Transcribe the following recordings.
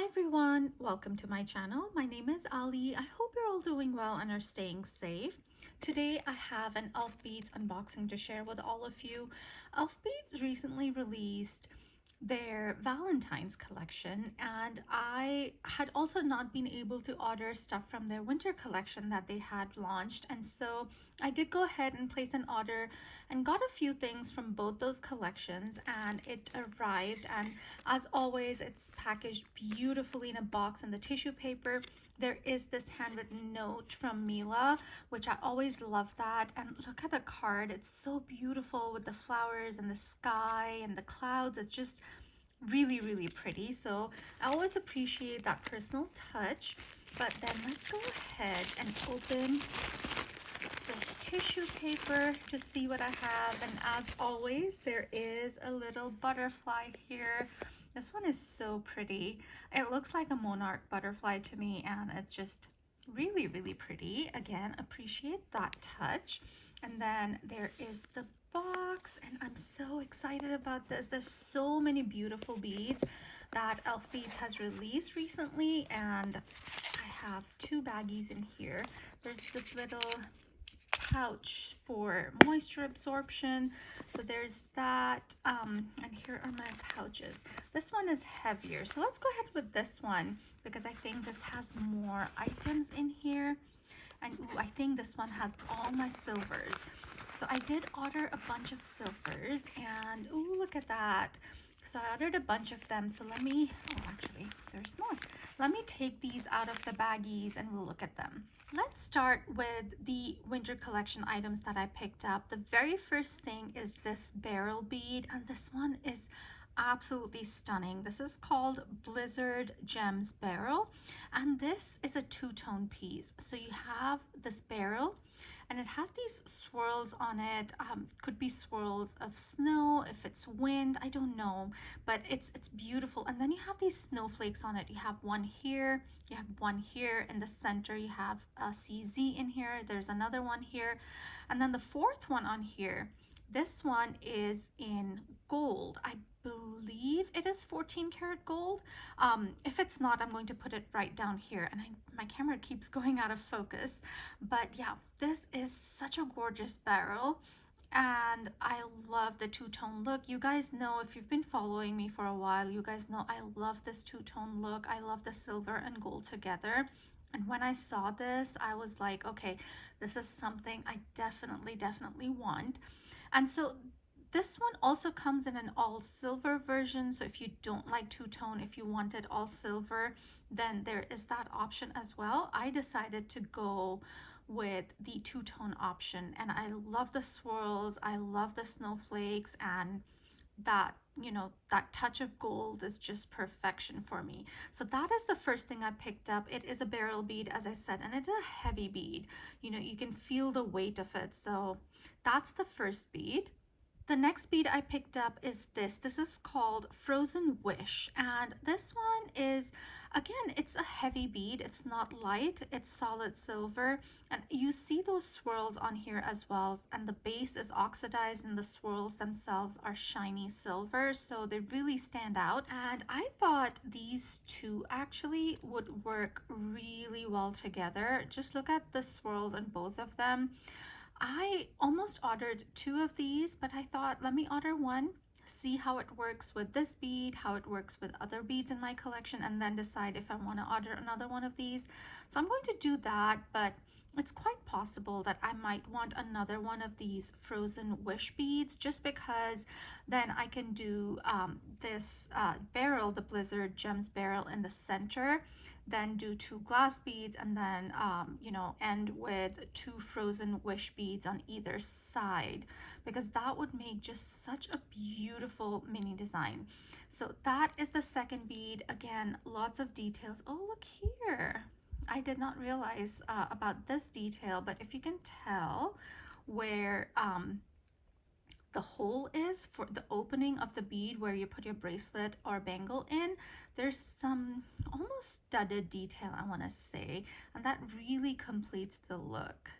Hi everyone, welcome to my channel. My name is Ali. I hope you're all doing well and are staying safe. Today I have an ElfBeads unboxing to share with all of you. ElfBeads recently released their Valentine's collection, and I had also not been able to order stuff from their winter collection that they had launched, and so I did go ahead and place an order and got a few things from both those collections, and it arrived, and as always it's packaged beautifully in a box, and the tissue paper, there is this handwritten note from Mila, which I always love that. And look at the card, it's so beautiful with the flowers and the sky and the clouds. It's just really pretty, so I always appreciate that personal touch. But then let's go ahead and open this tissue paper to see what I have. And as always, there is a little butterfly here. This one is so pretty. It looks like a monarch butterfly to me, and it's just really pretty. Again, appreciate that touch. And then there is the box, and I'm so excited about this. There's so many beautiful beads that ElfBeads has released recently, and I have two baggies in here. There's this little pouch for moisture absorption, so there's that, and here are my pouches. This one is heavier, so let's go ahead with this one because I think this has more items in here. And ooh, I think this one has all my silvers. So I did order a bunch of silvers, and ooh, look at that. So I ordered a bunch of them. So let me, oh, actually, there's more. Let me take these out of the baggies and we'll look at them. Let's start with the winter collection items that I picked up. The very first thing is this beryl bead, and this one is absolutely stunning. This is called Blizzard Gems Beryl, and this is a two-tone piece. So you have this beryl, and it has these swirls on it. Could be swirls of snow, if it's wind, I don't know, but it's beautiful. And then you have these snowflakes on it. You have one here, you have one here in the center, you have a CZ in here, there's another one here, and then the fourth one on here, this one is in gold. I believe it is 14 karat gold. If it's not, I'm going to put it right down here, and my camera keeps going out of focus. But yeah, this is such a gorgeous beryl, and I love the two-tone look. You guys know, if you've been following me for a while, you guys know I love this two-tone look. I love the silver and gold together. And when I saw this, I was like, okay, this is something I definitely want. And so this one also comes in an all silver version. So if you don't like two-tone, if you wanted all silver, then there is that option as well. I decided to go with the two-tone option, and I love the swirls, I love the snowflakes, and that, you know, that touch of gold is just perfection for me. So that is the first thing I picked up. It is a beryl bead, as I said, and it's a heavy bead. You know, you can feel the weight of it. So that's the first bead. The next bead I picked up is this. This is called Frozen Wish, and this one is, again, it's a heavy bead. It's not light, it's solid silver, and you see those swirls on here as well, and the base is oxidized and the swirls themselves are shiny silver, so they really stand out. And I thought these two actually would work really well together. Just look at the swirls on both of them. I almost ordered two of these, but I thought, let me order one, see how it works with this bead, how it works with other beads in my collection, and then decide if I want to order another one of these. So I'm going to do that, but it's quite possible that I might want another one of these Frozen Wish beads, just because then I can do this beryl, the Blizzard Gems Beryl in the center, then do two glass beads, and then you know, end with two Frozen Wish beads on either side, because that would make just such a beautiful mini design. So that is the second bead. Again, lots of details. Oh, look here, I did not realize about this detail, but if you can tell where the hole is for the opening of the bead where you put your bracelet or bangle in, there's some almost studded detail, I want to say, and that really completes the look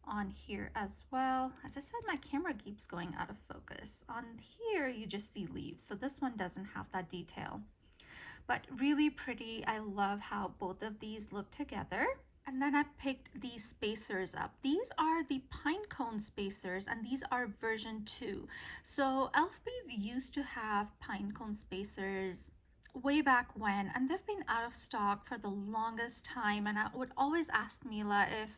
on here as well. As I said, my camera keeps going out of focus. On here you just see leaves, so this one doesn't have that detail. but really pretty. I love how both of these look together. And then I picked these spacers up. These are the pine cone spacers, and these are version 2. So ElfBeads used to have pine cone spacers way back when, and they've been out of stock for the longest time. And I would always ask Mila if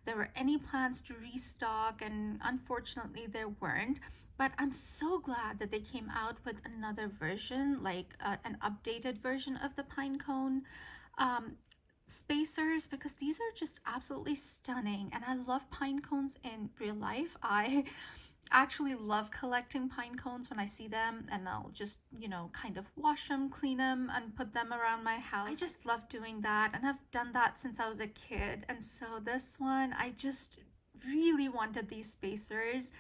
there were any plans to restock, and unfortunately there weren't. But I'm so glad that they came out with another version, like an updated version of the pine cone um, spacers, because these are just absolutely stunning. And I love pine cones in real life. I actually love collecting pine cones when I see them, and I'll just, kind of wash them, clean them, and put them around my house. I just love doing that, and I've done that since I was a kid. And so this one, I just really wanted these spacers.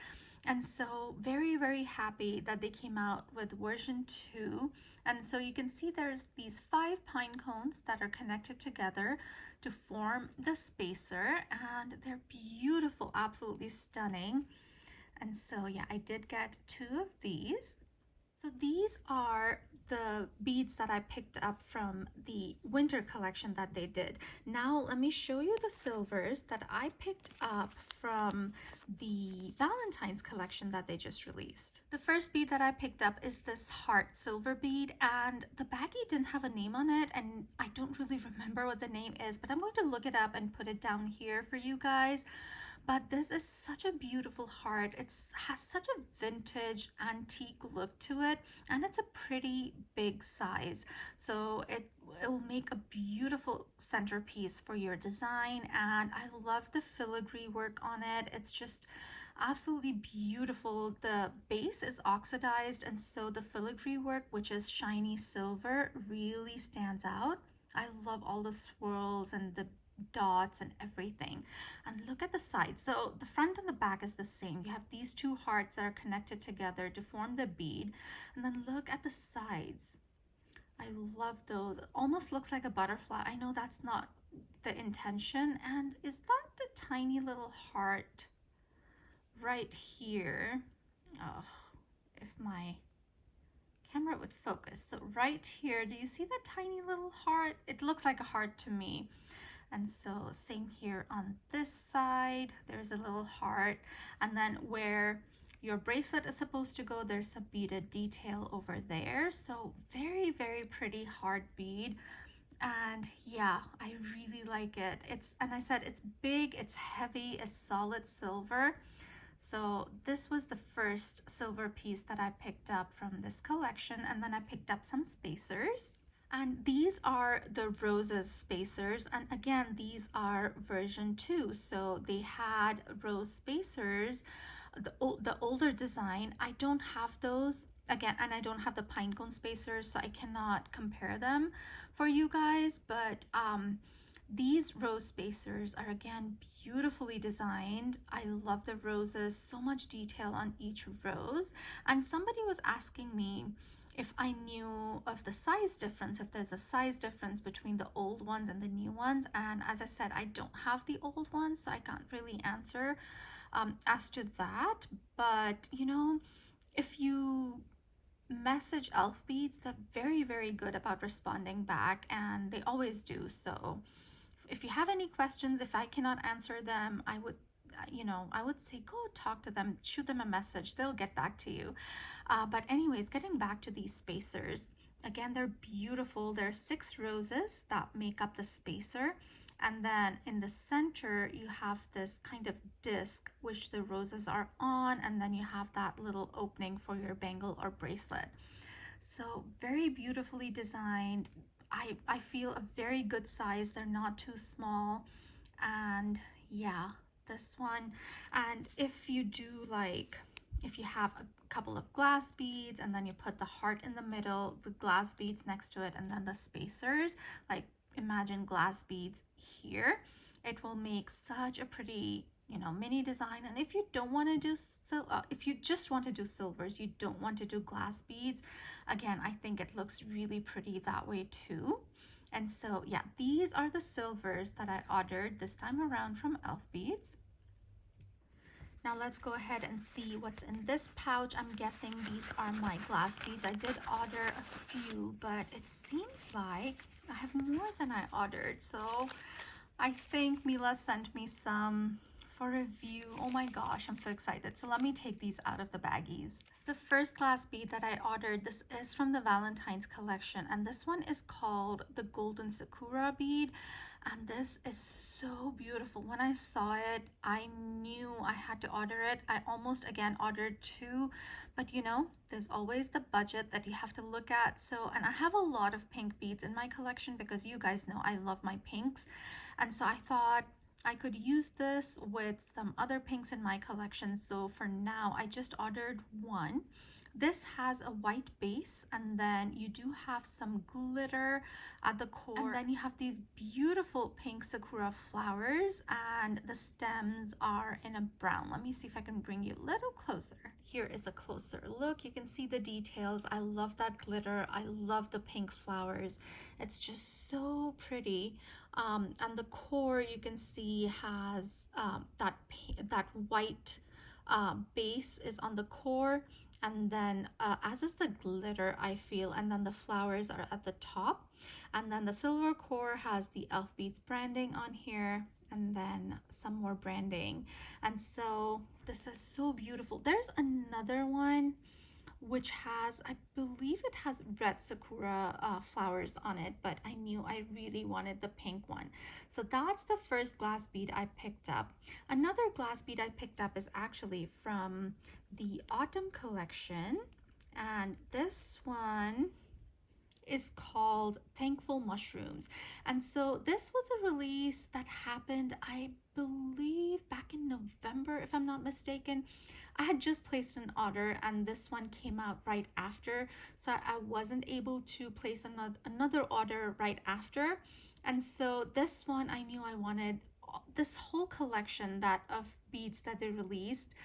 And so very, very happy that they came out with version 2. And so you can see there's these 5 pine cones that are connected together to form the spacer, and they're beautiful, absolutely stunning. And so yeah, I did get 2 of these. So these are the beads that I picked up from the winter collection that they did. Now let me show you the silvers that I picked up from the Valentine's collection that they just released. The first bead that I picked up is this heart silver bead, and the baggie didn't have a name on it, and I don't really remember what the name is, but I'm going to look it up and put it down here for you guys. But this is such a beautiful heart. It has such a vintage antique look to it, and it's a pretty big size. So it'll make a beautiful centerpiece for your design, and I love the filigree work on it. It's just absolutely beautiful. The base is oxidized, and so the filigree work, which is shiny silver, really stands out. I love all the swirls and the dots and everything. And look at the sides. So the front and the back is the same. You have these 2 hearts that are connected together to form the bead. And then look at the sides. I love those. It almost looks like a butterfly. I know that's not the intention. And is that the tiny little heart right here? Oh, if my camera would focus. So right here, do you see that tiny little heart? It looks like a heart to me. And so same here on this side, there's a little heart. And then where your bracelet is supposed to go, there's a beaded detail over there. So very, very pretty heart bead. And yeah, I really like it. And I said it's big, it's heavy, it's solid silver. So this was the first silver piece that I picked up from this collection. And then I picked up some spacers. And these are the roses spacers, and again, these are version 2. So they had rose spacers, the older design. I don't have those again, and I don't have the pine cone spacers, so I cannot compare them for you guys. But these rose spacers are again beautifully designed. I love the roses, so much detail on each rose. And somebody was asking me if I knew of the size difference, if there's a size difference between the old ones and the new ones. And as I said, I don't have the old ones, so I can't really answer as to that. But if you message ElfBeads, they're very, very good about responding back, and they always do. So if you have any questions, if I cannot answer them, I would say go talk to them, shoot them a message, they'll get back to you. But anyways, getting back to these spacers, again, they're beautiful. There are 6 roses that make up the spacer, and then in the center you have this kind of disc which the roses are on, and then you have that little opening for your bangle or bracelet. So very beautifully designed. I feel a very good size. They're not too small. And yeah, this one. And if you have a couple of glass beads, and then you put the heart in the middle, the glass beads next to it, and then the spacers, like imagine glass beads here, it will make such a pretty mini design. And if you don't want to do if you just want to do silvers, you don't want to do glass beads, again, I think it looks really pretty that way too. And so yeah, these are the silvers that I ordered this time around from ElfBeads. Now let's go ahead and see what's in this pouch. I'm guessing these are my glass beads. I did order a few, but it seems like I have more than I ordered. So I think Mila sent me some for review. Oh my gosh, I'm so excited. So let me take these out of the baggies. The first glass bead that I ordered, this is from the Valentine's collection, and this one is called the Golden Sakura bead. And this is so beautiful. When I saw it, I knew I had to order it. I almost again ordered two, but you know, there's always the budget that you have to look at. So, and I have a lot of pink beads in my collection because you guys know I love my pinks. And so I thought I could use this with some other pinks in my collection. So for now, I just ordered one. This has a white base, and then you do have some glitter at the core, and then you have these beautiful pink sakura flowers, and the stems are in a brown. Let me see if I can bring you a little closer. Here is a closer look. You can see the details. I love that glitter. I love the pink flowers. It's just so pretty. And the core, you can see, has that white base is on the core, and then as is the glitter, I feel, and then the flowers are at the top, and then the silver core has the ElfBeads branding on here, and then some more branding. And so this is so beautiful. There's another one which has, I believe it has red sakura flowers on it, but I knew I really wanted the pink one. So that's the first glass bead I picked up. Another glass bead I picked up is actually from the autumn collection, and this one is called Thankful Mushrooms. And so this was a release that happened, I believe, back in November, if I'm not mistaken. I had just placed an order and this one came out right after, so I wasn't able to place another order right after. And so this one, I knew I wanted this whole collection that of beads that they released.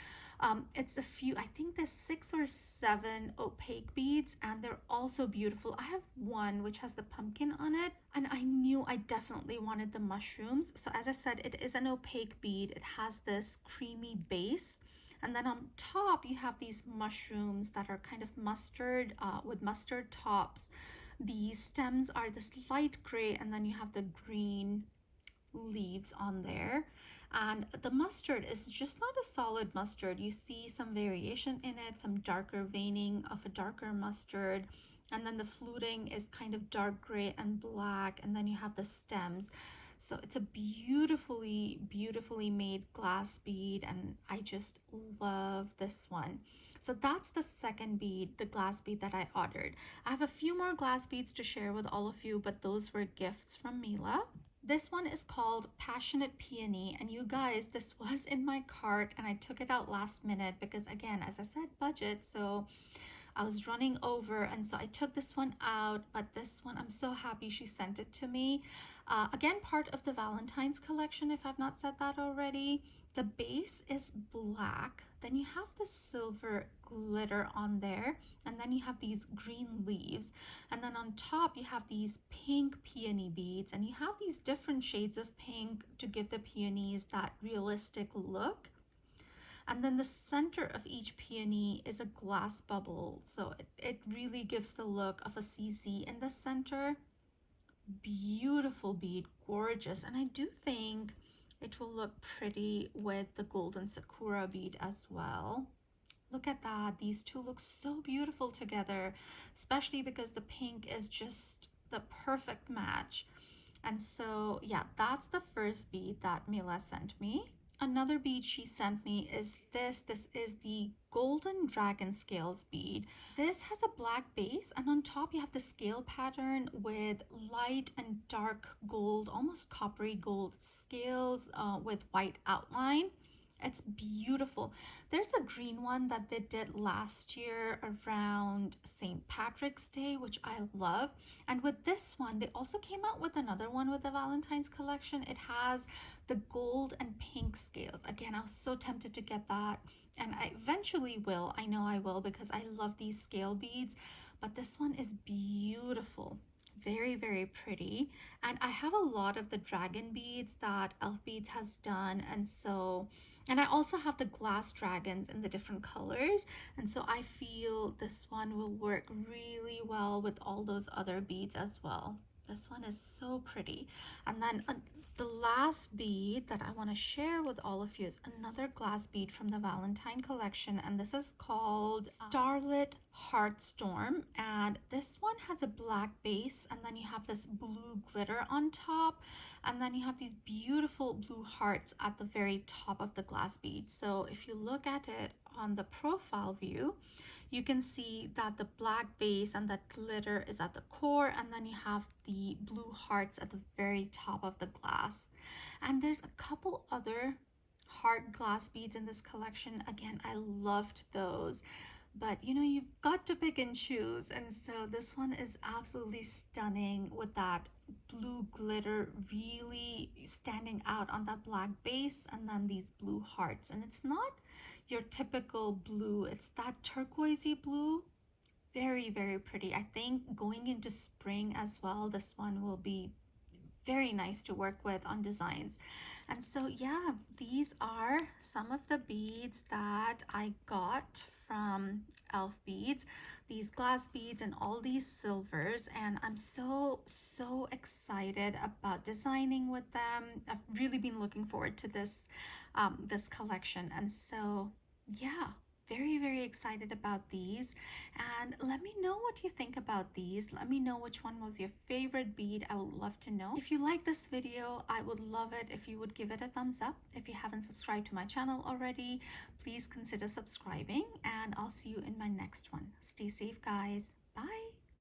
It's a few, I think there's 6 or 7 opaque beads, and they're also beautiful. I have one which has the pumpkin on it, and I knew I definitely wanted the mushrooms. So as I said, it is an opaque bead. It has this creamy base, and then on top you have these mushrooms that are kind of mustard, with mustard tops. The stems are this light gray, and then you have the green leaves on there. And the mustard is just not a solid mustard. You see some variation in it, some darker veining of a darker mustard, and then the fluting is kind of dark gray and black, and then you have the stems. So it's a beautifully made glass bead, and I just love this one. So that's the second bead, the glass bead that I ordered. I have a few more glass beads to share with all of you, but those were gifts from Mila. This one is called Passionate Peony, and you guys, this was in my cart and I took it out last minute because, again, as I said, budget, so I was running over, and so I took this one out. But this one, I'm so happy she sent it to me. Again, part of the Valentine's collection, if I've not said that already. The base is black, then you have the silver glitter on there, and then you have these green leaves, and then on top you have these pink peony beads, and you have these different shades of pink to give the peonies that realistic look. And then the center of each peony is a glass bubble, so it really gives the look of a CC in the center. Beautiful bead, gorgeous, and I do think it will look pretty with the golden sakura bead as well. Look at that, these two look so beautiful together, especially because the pink is just the perfect match. And so yeah, that's the first bead that Mila sent me. Another bead she sent me is this. This is the Golden Dragon Scales bead. This has a black base, and on top you have the scale pattern with light and dark gold, almost coppery gold scales with white outline. It's beautiful. There's a green one that they did last year around St. Patrick's Day, which I love. And with this one, they also came out with another one with the Valentine's collection. It has the gold and pink scales. Again, I was so tempted to get that, and I eventually will. I know I will, because I love these scale beads. But this one is beautiful. Very, very pretty. And I have a lot of the dragon beads that ElfBeads has done. And I also have the glass dragons in the different colors. And so I feel this one will work really well with all those other beads as well. This one is so pretty. And then the last bead that I want to share with all of you is another glass bead from the Valentine collection, and this is called Starlit Heartstorm. And this one has a black base, and then you have this blue glitter on top, and then you have these beautiful blue hearts at the very top of the glass bead. So if you look at it on the profile view, you can see that the black base and that glitter is at the core, and then you have the blue hearts at the very top of the glass. And there's a couple other heart glass beads in this collection. Again, I loved those, but you know, you've got to pick and choose. And so this one is absolutely stunning with that blue glitter really standing out on that black base, and then these blue hearts. And it's not your typical blue, it's that turquoisey blue. Very, very pretty. I think going into spring as well, this one will be very nice to work with on designs. And so yeah, these are some of the beads that I got from ElfBeads, these glass beads and all these silvers, and I'm so excited about designing with them. I've really been looking forward to this this collection. And so yeah, very excited about these. And let me know what you think about these. Let me know which one was your favorite bead. I would love to know. If you like this video, I would love it if you would give it a thumbs up. If you haven't subscribed to my channel already, please consider subscribing, and I'll see you in my next one. Stay safe, guys. Bye.